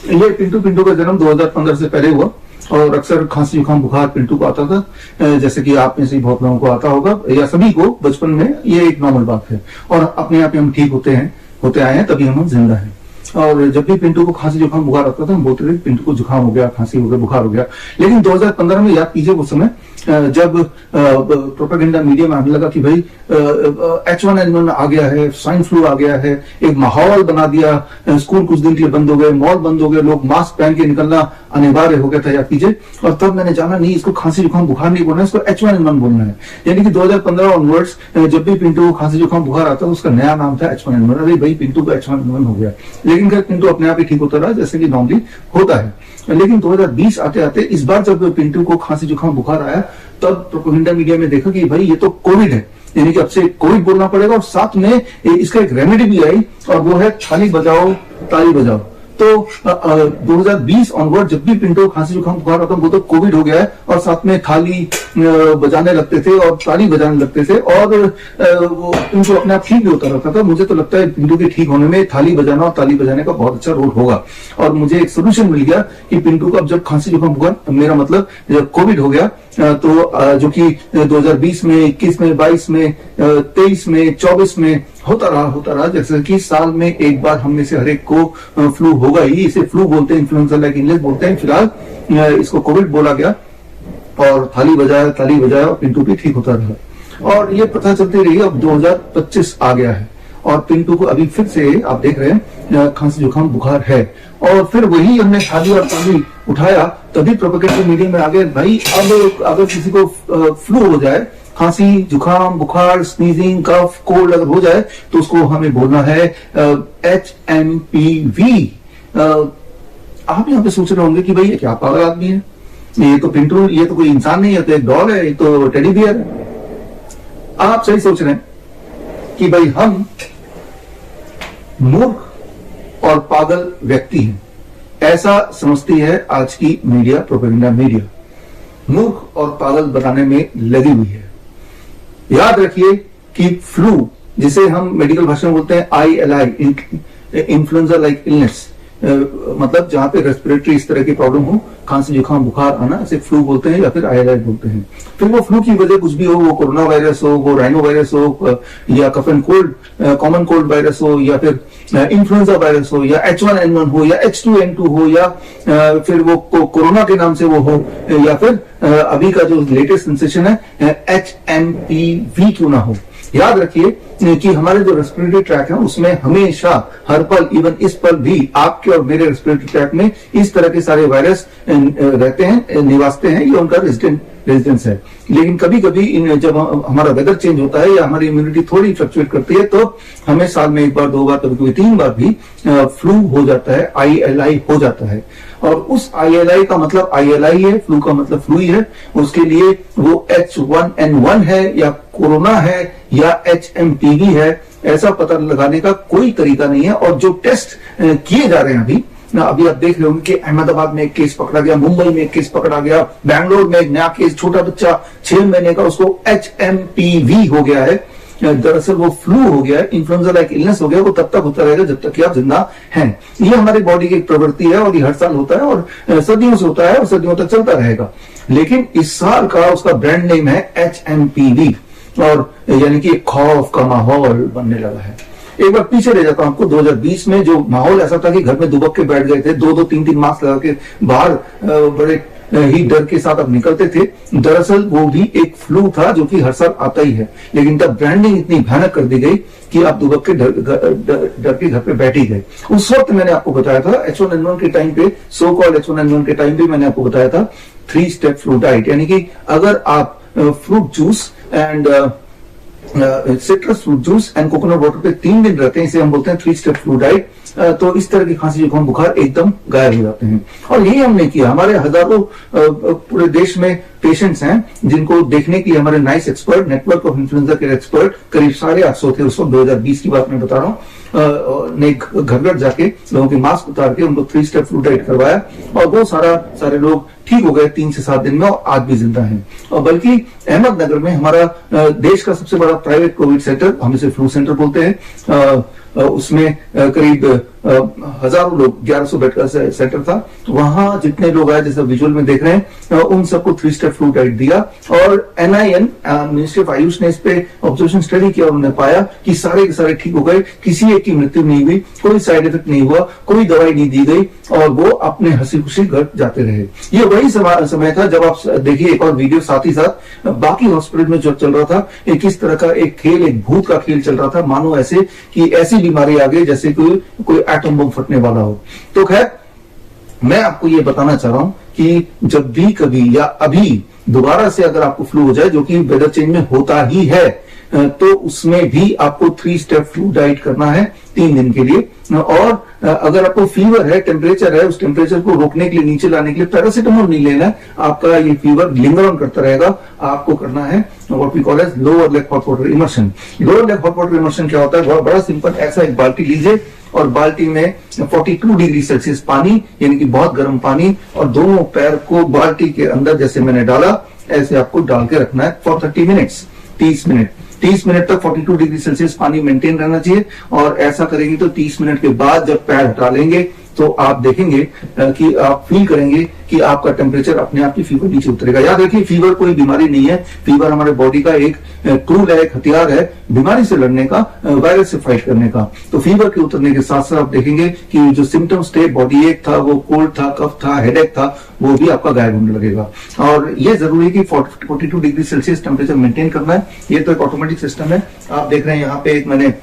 ये पिंटू का जन्म 2015 से पहले हुआ और अक्सर खांसी जुकाम बुखार पिंटू को आता था, जैसे कि आप में से बहुत लोगों को आता होगा या सभी को बचपन में, ये एक नॉर्मल बात है और अपने आप ही हम ठीक होते आए हैं, तभी हम जिंदा हैं। और जब भी पिंटू को खांसी जुकाम बुखार आता था हम बोलते थे पिंटू को जुकाम हो गया, खांसी हो गया, बुखार हो गया। लेकिन 2015 में याद कीजिए उस समय जब प्रोपेगेंडा मीडिया में आने लगा कि भाई H1N1 आ गया है, स्वाइन फ्लू आ गया है, एक माहौल बना दिया, स्कूल कुछ दिन के लिए बंद हो गए, मॉल बंद हो गए, लोग मास्क पहन के निकलना अनिवार्य हो गया था, याद कीजिए। और तब मैंने जाना नहीं, इसको खांसी जुकाम बुखार नहीं बोलना है, इसको H1N1 बोलना है। यानी कि 2015 ऑनवर्ड्स जब भी पिंटू को खांसी जुकाम बुखार आता था उसका नया नाम था H1N1। अरे भाई पिंटू को H1N1 हो गया, लेकिन पिंटू अपने आप ही ठीक होता रहा जैसे कि नॉर्मली होता है। लेकिन 2020 आते आते इस बार जब पिंटू को खांसी जुकाम बुखार आया तब प्रोपेगेंडा मीडिया में देखा कि भाई ये तो कोविड है, यानी कि अब से कोविड बोलना पड़ेगा, और साथ में इसका एक रेमेडी भी आई और वो है थाली बजाओ ताली बजाओ। तो 2020 ऑनवर्ड जब भी पिंटू खांसी जुकाम बुखार आता वो तो कोविड हो गया है और साथ में थाली बजाने लगते थे और ताली बजाने लगते थे और वो पिंटू अपने आप ठीक भी होता रहता था। मुझे तो लगता है पिंटू के ठीक होने में थाली बजाना और ताली बजाने का बहुत अच्छा रोल होगा। और मुझे एक सोल्यूशन मिल गया कि पिंटू को अब जब खांसी जुकाम बुखार, मेरा मतलब जब कोविड हो गया तो जो कि 2020 में, 21 में, 22 में, 23 में, 24 में होता रहा, जैसे कि साल में एक बार हम में से हर एक को फ्लू होगा ही। इसे फ्लू बोलते हैं, इन्फ्लुएंजा लाइक इलनेस बोलते हैं। फिलहाल इसको कोविड बोला गया और थाली बजाया और पिंटू भी ठीक होता रहा। और ये प्रथा चलती रही। अब 2025 आ गया है और पिंटू को अभी फिर से आप देख रहे हैं खांसी जुकाम बुखार है और फिर वही हमने थाली और ताली उठाया, तभी प्रोपेगेंडा मीडिया में आ गए भाई अब अगर किसी को फ्लू हो जाए, खांसी जुकाम बुखार, स्नीजिंग, कफ, कोल्ड अगर हो जाए तो उसको हमें बोलना है HMPV। आप यहाँ पे सोच रहे होंगे कि भाई ये क्या पागल आदमी है, ये तो पिंटू, ये तो कोई इंसान नहीं है, तो एक डॉग है, ये तो टेडी बियर है। आप सही सोच रहे हैं कि भाई हम मूर्ख और पागल व्यक्ति हैं, ऐसा समझती है आज की मीडिया, प्रोपेगेंडा मीडिया मूर्ख और पागल बनाने में लगी हुई है। याद रखिए कि फ्लू, जिसे हम मेडिकल भाषा में बोलते हैं ILI, इन्फ्लुएंजा लाइक इलनेस, मतलब जहां पे रेस्पिरेटरी इस तरह की प्रॉब्लम हो, खांसी जुकाम बुखार आना, इसे फ्लू बोलते हैं या फिर ILI बोलते हैं। फिर वो फ्लू की वजह कुछ भी हो, वो कोरोना वायरस हो, वो राइनो वायरस हो, या cough and cold, common cold virus हो, या फिर इन्फ्लुएंजा वायरस हो, या H1N1 हो, या H2N2 हो, या फिर वो कोरोना के नाम से वो हो, या फिर अभी का जो लेटेस्ट सेंसेशन है HMPV क्यों ना हो। याद रखिए कि हमारे जो रेस्पिरेटरी ट्रैक है उसमें हमेशा हर पल, इवन इस पल भी आपके और मेरे रेस्पिरेटरी ट्रैक में इस तरह के सारे वायरस रहते हैं, निवासते हैं, ये उनका रेजिडेंस है। लेकिन कभी कभी जब हमारा वेदर चेंज होता है या हमारी इम्यूनिटी थोड़ी फ्लक्चुएट करती है तो हमें साल में एक बार, दो बार, कभी कभी 3 बार भी फ्लू हो जाता है, ILI हो जाता है। और उस ILI का मतलब ILI है, फ्लू का मतलब फ्लू ही है। उसके लिए वो H1N1 है या कोरोना है या HMPV है, ऐसा पता लगाने का कोई तरीका नहीं है। और जो टेस्ट किए जा रहे हैं अभी आप देख रहे होंगे कि अहमदाबाद में एक केस पकड़ा गया, मुंबई में एक केस पकड़ा गया, बैंगलोर में एक नया केस, छोटा बच्चा 6 महीने का, उसको HMPV हो गया है। दरअसल वो फ्लू हो गया है, इन्फ्लुएंजा लाइक इलनेस हो गया, वो तब तक होता रहेगा जब तक कि आप जिंदा हैं। ये हमारी बॉडी की एक प्रवृत्ति है और ये हर साल होता है और सदियों से होता है और सदियों तक चलता रहेगा। लेकिन इस साल का उसका ब्रांड नेम है HMPV और यानी कि खौफ का माहौल बनने लगा है। एक बार पीछे ले जाता हूं आपको, 2020 में जो माहौल ऐसा था कि घर में दुबक के बैठ गए थे, 2-2, 3-3 मास्क लगा के बाहर बड़े ही डर के साथ अब निकलते थे। दरअसल वो भी एक फ्लू था जो कि हर साल आता ही है, लेकिन तब ब्रांडिंग इतनी भयानक कर दी गई कि आप दुबक के डर के घर पे बैठ ही गए। उस वक्त मैंने आपको बताया था H1N1 के टाइम पे, सो कॉल्ड H1N1 के टाइम पे मैंने आपको बताया था 3 स्टेप फ्लू डाइट, यानी कि अगर आप fruit juice and citrus fruit juice and coconut water पे 3 दिन रहते हैं, इसे हम बोलते हैं 3 स्टेप फ्लू डाइट, तो इस तरह की खांसी जुकाम बुखार एकदम गायब हो जाते हैं। और यही हमने किया। हमारे हजारों पूरे देश में पेशेंट्स हैं जिनको देखने की हमारे nice expert, network of influenza के एक्सपर्ट, करीब 850 थे उस वक्त, 2020 की बात मैं बता रहा हूँ, ने घर घर जाके लोगों के मास्क उतार के उनको 3 स्टेप फ्लू डाइट करवाया और वो सारे लोग ठीक हो गए 3 से 7 दिन में और आज भी जिंदा हैं। और बल्कि अहमदनगर में हमारा देश का सबसे बड़ा प्राइवेट कोविड सेंटर, हम इसे फ्लू सेंटर बोलते हैं, उसमें करीब हजारों लोग, 1100 बेड का सेंटर था। वहां जितने लोग आए, जैसे विजुअल में देख रहे हैं, उन सबको 3 स्टेप फ्लू डाइट दिया। और NIN, मिनिस्ट्री ऑफ आयुष ने इस पे ऑब्जर्वेशन स्टडी किया। उन्होंने पाया कि सारे के सारे ठीक हो गए, किसी एक की मृत्यु नहीं हुई, कोई साइड इफेक्ट नहीं हुआ, कोई दवाई नहीं दी गई और वो अपने हंसी खुशी घर जाते रहे। ये वही समय था जब आप देखिए एक और वीडियो साथ ही साथ बाकी हॉस्पिटल में जो चल रहा था, किस तरह का एक खेल, एक भूत का खेल चल रहा था, मानो ऐसे कि ऐसी बीमारी आ गई जैसे कोई एटम बम फटने वाला हो। तो खैर, मैं आपको ये बताना चाह रहा हूं कि जब भी कभी या अभी दोबारा से अगर आपको फ्लू हो जाए, जो कि वेदर चेंज में होता ही है, तो उसमें भी आपको 3 स्टेप फ्लू डाइट करना है 3 दिन के लिए। और अगर आपको फीवर है, टेम्परेचर है, उस टेम्परेचर को रोकने के लिए, नीचे लाने के लिए पैरासिटामोल नहीं लेना है। आपका ये फीवर लिंगर ऑन करता रहेगा। आपको करना है what we call as lower leg hot water immersion. Lower leg hot water immersion क्या होता है? बहुत बड़ा सिंपल, ऐसा एक बाल्टी लीजिए और बाल्टी में 42 डिग्री सेल्सियस पानी, यानी कि बहुत गर्म पानी, और दोनों पैर को बाल्टी के अंदर जैसे मैंने डाला, ऐसे आपको डाल के रखना है फॉर 30 मिनट्स, 30 मिनट तक 42 डिग्री सेल्सियस पानी मेंटेन रहना चाहिए। और ऐसा करेंगे तो 30 मिनट के बाद जब पैर हटा लेंगे तो आप देखेंगे कि आप फील करेंगे कि आपका टेम्परेचर अपने आप ही फीवर नीचे उतरेगा। याद रखिए, फीवर कोई बीमारी नहीं है। फीवर हमारे बॉडी का एक टूल है, एक हथियार है बीमारी से लड़ने का, वायरस से फाइट करने का। तो फीवर के उतरने के साथ साथ आप देखेंगे कि जो सिम्टम्स थे, बॉडी एक था, वो कोल्ड था, कफ था, हेडेक था, वो भी आपका गायब होने लगेगा। और ये जरूरी है कि 42 डिग्री सेल्सियस टेम्परेचर मेंटेन करना है। ये तो एक ऑटोमेटिक सिस्टम है। आप देख रहे हैं यहाँ पे एक मैंने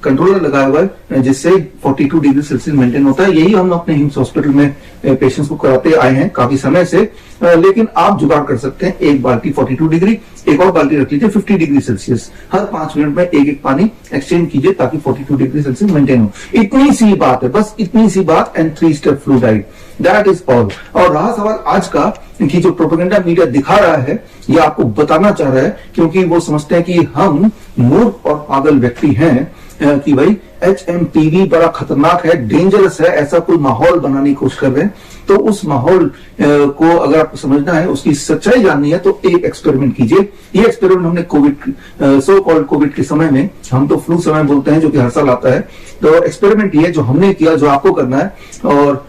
कंट्रोलर लगाया हुआ है जिससे 42 डिग्री सेल्सियस मेंटेन होता है। यही हम अपने हिम्स हॉस्पिटल में पेशेंट्स को कराते आए हैं काफी समय से। लेकिन आप जुगाड़ कर सकते हैं, एक बाल्टी 42 डिग्री, एक और बाल्टी रख लीजिए 50 डिग्री सेल्सियस। हर 5 मिनट में एक पानी एक्सचेंज कीजिए ताकि 42 डिग्री सेल्सियस मेंटेन हो। इतनी सी बात है, बस इतनी सी बात। And 3 step flu diet, that is all. और रहा सवाल आज का कि जो प्रोपेगेंडा मीडिया दिखा रहा है, ये आपको बताना चाह रहा है, क्योंकि वो समझते हैं कि हम मूर्ख और पागल व्यक्ति हैं, कि भाई HMPV बड़ा खतरनाक है, डेंजरस है, ऐसा कोई माहौल बनाने की कोशिश कर रहे हैं। तो उस माहौल को अगर आपको समझना है, उसकी सच्चाई जाननी है, तो एक एक्सपेरिमेंट कीजिए। ये एक्सपेरिमेंट हमने कोविड, सो कॉल्ड कोविड के समय में, हम तो फ्लू समय बोलते हैं जो कि हर साल आता है, तो एक्सपेरिमेंट ये जो हमने किया, जो आपको करना है। और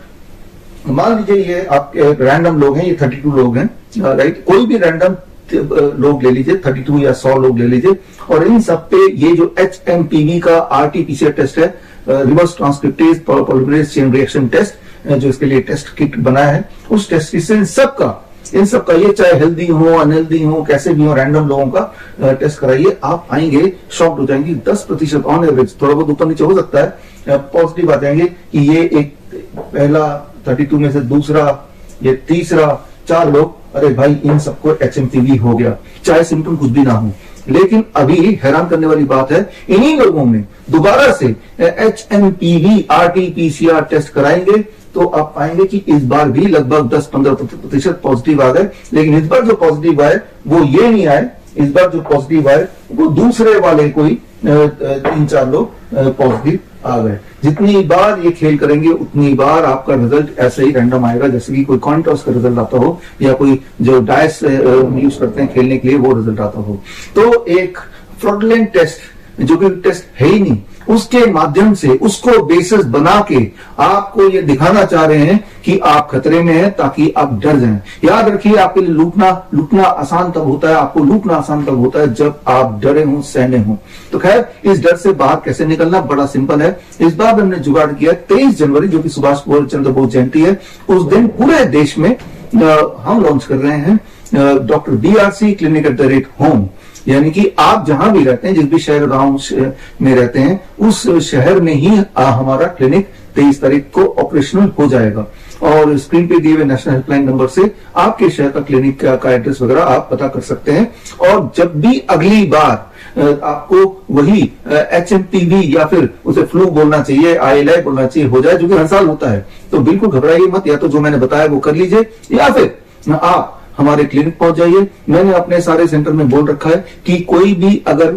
मान लीजिए ये आप रैंडम लोग हैं, ये 32 लोग हैं, राइट? कोई भी रैंडम लोग ले लीजिए, 32 या 100 लोग ले लीजिए, और इन सब पे ये जो HMPV का RT-PCR टेस्ट है, reverse transcriptase polymerase chain reaction test, जो इसके लिए टेस्ट किट बनाया है, उस टेस्ट किट से इन सबका ये चाहे हेल्दी हो, अनहेल्दी हो, कैसे भी हो, रैंडम लोगों का टेस्ट कराइए। आप आएंगे, शॉक्ड हो जाएंगे। 10% ऑन एवरेज, थोड़ा बहुत ऊपर नीचे हो सकता है, पॉजिटिव आ जाएंगे कि ये एक पहला 32 में से दूसरा, ये तीसरा, 4 लोग, अरे भाई इन सबको HMPV हो गया, चाहे सिम्टम कुछ भी ना हो। लेकिन अभी हैरान करने वाली बात है, इन्हीं लोगों में दोबारा से HMPV RT-PCR टेस्ट कराएंगे तो आप पाएंगे कि इस बार भी लगभग 10-15% पॉजिटिव आ गए। लेकिन इस बार जो पॉजिटिव आए वो ये नहीं आए, इस बार जो पॉजिटिव आए वो दूसरे वाले कोई 3-4 लोग पॉजिटिव आ गए। जितनी बार ये खेल करेंगे उतनी बार आपका रिजल्ट ऐसे ही रैंडम आएगा, जैसे कि कोई कॉइन टॉस का रिजल्ट आता हो या कोई जो डायस यूज करते हैं खेलने के लिए वो रिजल्ट आता हो। तो एक फ्रॉडलेंट टेस्ट, जो कि टेस्ट है ही नहीं, उसके माध्यम से उसको बेसिस बना के आपको ये दिखाना चाह रहे हैं कि आप खतरे में हैं, ताकि आप डर जाएं। याद रखिए, आपके लिए लूटना आसान तब होता है, आपको लूटना आसान तब होता है जब आप डरे हों, सहने हों। तो खैर, इस डर से बाहर कैसे निकलना, बड़ा सिंपल है। इस बार हमने जुगाड़ किया 23 जनवरी, जो कि सुभाष चंद्र बोस जयंती है, उस दिन पूरे देश में हम लॉन्च कर रहे हैं doctor BRC clinic at the rate home. यानी कि आप जहां भी रहते हैं, जिस भी शहर गांव में रहते हैं, उस शहर में ही हमारा क्लिनिक 23 तारीख को ऑपरेशनल हो जाएगा। और स्क्रीन पे दिए हुए नेशनल हेल्पलाइन नंबर से आपके शहर का क्लिनिक का एड्रेस वगैरह आप पता कर सकते हैं। और जब भी अगली बार आपको वही HMPV या फिर उसे फ्लू बोलना चाहिए, ILI बोलना चाहिए हो जाए, जो कि हर साल होता है, तो बिल्कुल घबराइए मत। या तो जो मैंने बताया वो कर लीजिए, या फिर आप हमारे क्लिनिक पहुंच जाइए। मैंने अपने सारे सेंटर में बोल रखा है कि कोई भी अगर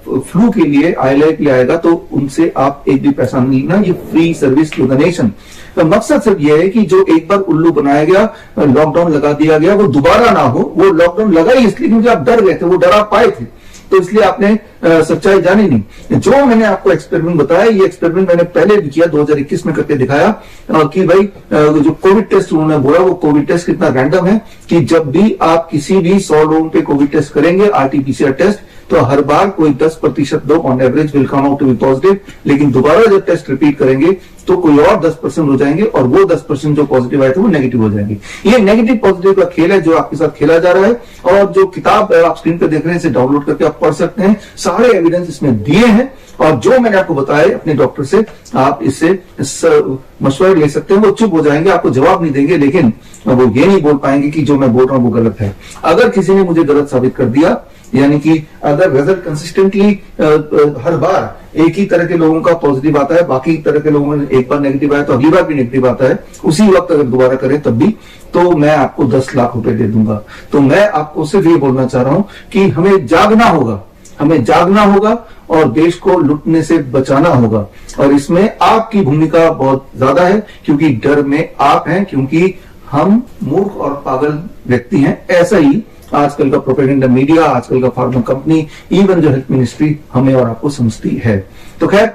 फ्लू के लिए, ILI के लिए आएगा तो उनसे आप एक भी पैसा नहीं लेना, ये free service to the nation. तो मकसद सिर्फ ये है कि जो एक बार उल्लू बनाया गया, लॉकडाउन लगा दिया गया, वो दोबारा ना हो। वो लॉकडाउन लगा ही इसलिए क्योंकि आप डर गए थे, वो डर आप पाए थे। तो इसलिए आपने सच्चाई जानी नहीं। जो मैंने आपको एक्सपेरिमेंट बताया, ये एक्सपेरिमेंट मैंने पहले भी किया, 2021 में करके दिखाया कि भाई जो कोविड टेस्ट उन्होंने बोला, वो कोविड टेस्ट कितना रैंडम है कि जब भी आप किसी भी 100 लोगों पे कोविड टेस्ट करेंगे, आरटीपीसीआर टेस्ट, तो हर बार कोई 10% लोग on average will come out to be positive, लेकिन दोबारा जब टेस्ट रिपीट करेंगे तो कोई और 10% हो जाएंगे और वो 10% जो पॉजिटिव आए थे वो नेगेटिव हो जाएंगे। ये नेगेटिव पॉजिटिव का खेल है जो आपके साथ खेला जा रहा है, और जो किताब आप स्क्रीन पर देख रहे हैं इसे डाउनलोड करके आप पढ़ सकते हैं। सारे एविडेंस इसमें दिए हैं, और जो मैंने आपको बताया अपने डॉक्टर से आप इससे मशवरा ले सकते हैं। वो चुप हो जाएंगे, आपको जवाब नहीं देंगे, लेकिन वो ये नहीं बोल पाएंगे कि जो मैं बोल रहा हूं वो गलत है। अगर किसी ने मुझे गलत साबित कर दिया, यानी कि अगर रिजल्ट कंसिस्टेंटली हर बार एक ही तरह के लोगों का पॉजिटिव आता है, बाकी तरह के लोगों में एक बार नेगेटिव आया तो अगली बार भी नेगेटिव आता है, उसी वक्त अगर दोबारा करें तब भी, तो मैं आपको 10 लाख रुपए दे दूंगा। तो मैं आपको सिर्फ ये बोलना चाह रहा हूं कि हमें जागना होगा, हमें जागना होगा और देश को लुटने से बचाना होगा। और इसमें आपकी भूमिका बहुत ज्यादा है, क्योंकि डर में आप हैं, क्योंकि हम मूर्ख और पागल व्यक्ति हैं। ऐसा ही आजकल का प्रोपेगेंडा मीडिया, आजकल का फार्मा कंपनी, इवन जो हेल्थ मिनिस्ट्री हमें और आपको समझती है। तो खैर,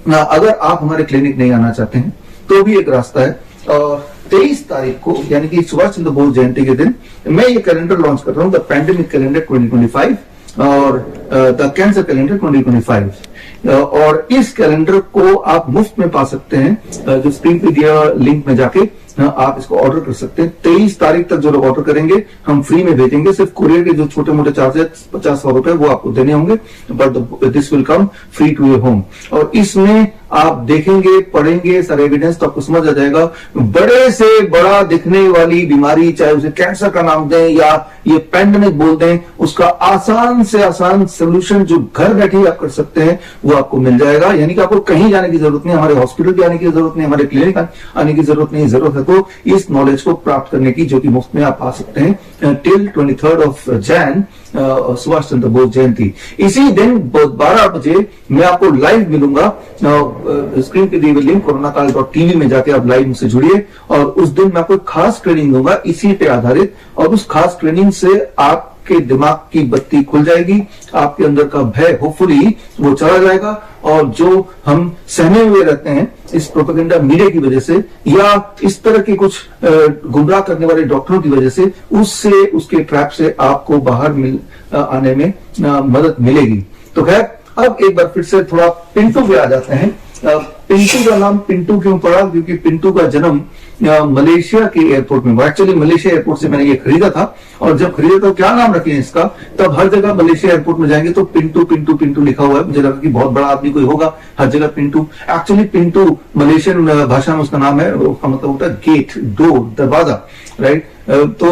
अगर आप हमारे क्लिनिक नहीं आना चाहते हैं तो भी एक रास्ता है। और 23 तारीख को, यानी कि सुभाष चंद्र बोस जयंती के दिन, मैं ये कैलेंडर लॉन्च कर रहा हूं, द पैंडेमिक कैलेंडर 2025 और द कैंसर कैलेंडर 2025। और इस कैलेंडर को आप मुफ्त में पा सकते हैं, जो स्क्रीन पे दिया लिंक में जाके आप इसको ऑर्डर कर सकते हैं। 23 तारीख तक जो लोग ऑर्डर करेंगे हम फ्री में भेजेंगे। सिर्फ कुरियर के जो छोटे मोटे चार्जेस 50-100 रुपए वो आपको देने होंगे, but this will come free to your home. और इसमें आप देखेंगे, पढ़ेंगे सारे एविडेंस, तो आपको समझ आ जाएगा बड़े से बड़ा दिखने वाली बीमारी, चाहे उसे कैंसर का नाम दें या ये पैंडेमिक बोल दें, उसका आसान से आसान सोल्यूशन जो घर बैठे आप कर सकते हैं वो आपको मिल जाएगा। यानी कि आपको कहीं जाने की जरूरत नहीं, हमारे हॉस्पिटल भी आने की जरूरत नहीं, हमारे क्लिनिक आने की जरूरत नहीं। जरूरत है तो इस नॉलेज को प्राप्त करने की, जो कि मुफ्त में आप पा सकते हैं टिल 23 जैन, सुभाष चंद्र बोस जयंती। इसी दिन 12 बजे मैं आपको लाइव मिलूंगा, स्क्रीन पे दी हुई लिंक coronakaal.tv में जाके आप लाइव मुझसे जुड़िए, और उस दिन मैं आपको खास ट्रेनिंग दूंगा इसी पे आधारित, और उस खास ट्रेनिंग से आपके दिमाग की बत्ती खुल जाएगी, आपके अंदर का भय होपफुली वो चला जाएगा, और जो हम सहमे हुए रहते हैं इस प्रोपेगेंडा मीडिया की वजह से या इस तरह के कुछ गुमराह करने वाले डॉक्टरों की वजह से, उससे, उसके ट्रैप से आपको बाहर आने में मदद मिलेगी। तो खैर, अब एक बार फिर से थोड़ा पिंटू पे आ जाते हैं। पिंटू का नाम पिंटू क्यों पड़ा? क्योंकि पिंटू का जन्म मलेशिया के एयरपोर्ट में। एक्चुअली मलेशिया एयरपोर्ट से मैंने ये खरीदा था, और जब खरीदा तो क्या नाम रखे इसका, तब हर जगह मलेशिया एयरपोर्ट में जाएंगे तो पिंटू पिंटू पिंटू लिखा हुआ है। मुझे लगा कि बहुत बड़ा आदमी कोई होगा, हर जगह पिंटू। एक्चुअली पिंटू मलेशियन भाषा में उसका नाम है, उसका मतलब होता है गेट, डोर, दरवाजा, राइट। तो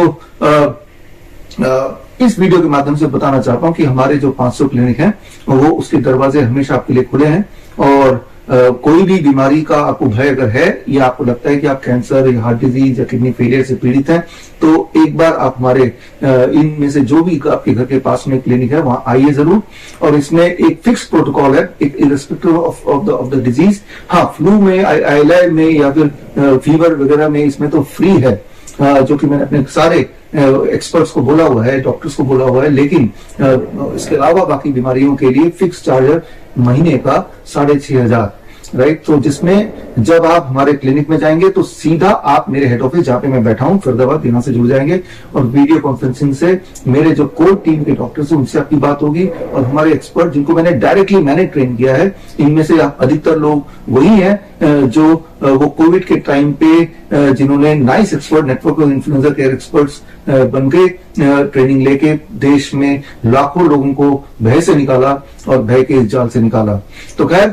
इस वीडियो के माध्यम से बताना चाहता हूं कि हमारे जो 500 क्लिनिक हैं वो उसके दरवाजे हमेशा आपके लिए खुले हैं, और कोई भी बीमारी का आपको भय अगर है, या आपको लगता है कि आप कैंसर या हार्ट डिजीज या किडनी फेलियर से पीड़ित हैं, तो एक बार आप हमारे इनमें से जो भी आपके घर के पास में क्लिनिक है वहां आइए जरूर। और इसमें एक फिक्स प्रोटोकॉल है, एक इरेस्पेक्टिव ऑफ द डिजीज। हाँ, फ्लू में, आईएलआई में या फिर फीवर वगैरह में इसमें तो फ्री है, जो कि मैंने अपने सारे एक्सपर्ट्स को बोला हुआ है, डॉक्टर्स को बोला हुआ है। लेकिन इसके अलावा बाकी बीमारियों के लिए फिक्स चार्ज है महीने का 6,500, राइट। तो जिसमें जब आप हमारे क्लिनिक में जाएंगे तो सीधा आप मेरे हेड ऑफिस, जहां पे मैं बैठा हूं फरीदाबाद, यहां से जुड़ जाएंगे, और वीडियो कॉन्फ्रेंसिंग से मेरे जो कोर टीम के डॉक्टर्स हैं उनसे आपकी बात होगी, और हमारे एक्सपर्ट जिनको मैंने डायरेक्टली ट्रेन किया है, इनमें से अधिकतर लोग वही हैं जो वो कोविड के टाइम पे जिन्होंने nice expert, network of influencer care experts बन के ट्रेनिंग लेके देश में लाखों लोगों को भय से निकाला और भय के इस जाल से निकाला। तो खैर,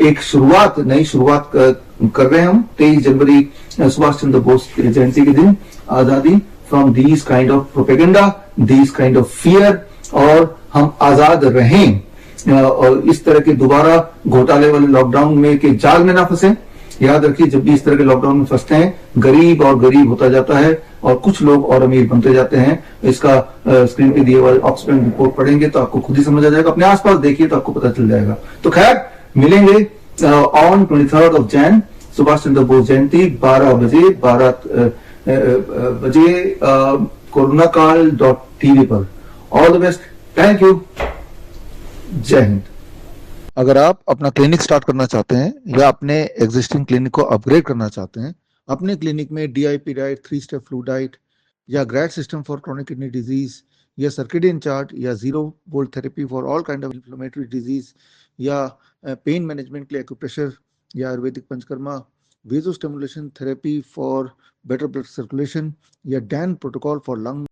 एक शुरुआत, नई शुरुआत कर रहे हैं हम 23 जनवरी सुभाष चंद्र बोस जयंती के दिन, आजादी from these kind of propaganda, these kind of fear, और हम आजाद रहें और इस तरह के दोबारा घोटाले वाले लॉकडाउन में के जाल में ना फंसे। याद रखिए, जब भी इस तरह के लॉकडाउन में फंसते हैं, गरीब और गरीब होता जाता है और कुछ लोग और अमीर बनते जाते हैं। इसका स्क्रीन पे दिए हुए ऑक्सफोर्ड रिपोर्ट पढ़ेंगे तो आपको खुद ही समझ आ जाएगा, अपने आसपास देखिए तो आपको पता चल जाएगा। तो खैर, मिलेंगे ऑन 23 जैन, सुभाष चंद्र बोस जयंती, 12 बजे coronakaal.tv पर। All the best, thank you. जय हिंद। अगर आप अपना क्लिनिक स्टार्ट करना चाहते हैं या अपने एग्जिस्टिंग क्लिनिक को अपग्रेड करना चाहते हैं, अपने क्लिनिक में DIP diet, 3 step flu diet या grad system for chronic kidney disease या सर्केडियन चार्ट या zero volt therapy for all kind of inflammatory disease या पेन मैनेजमेंट के लिए एक्यूप्रेशर या Ayurvedic Panchakarma, vago stimulation therapy for better blood circulation या DAN protocol for lung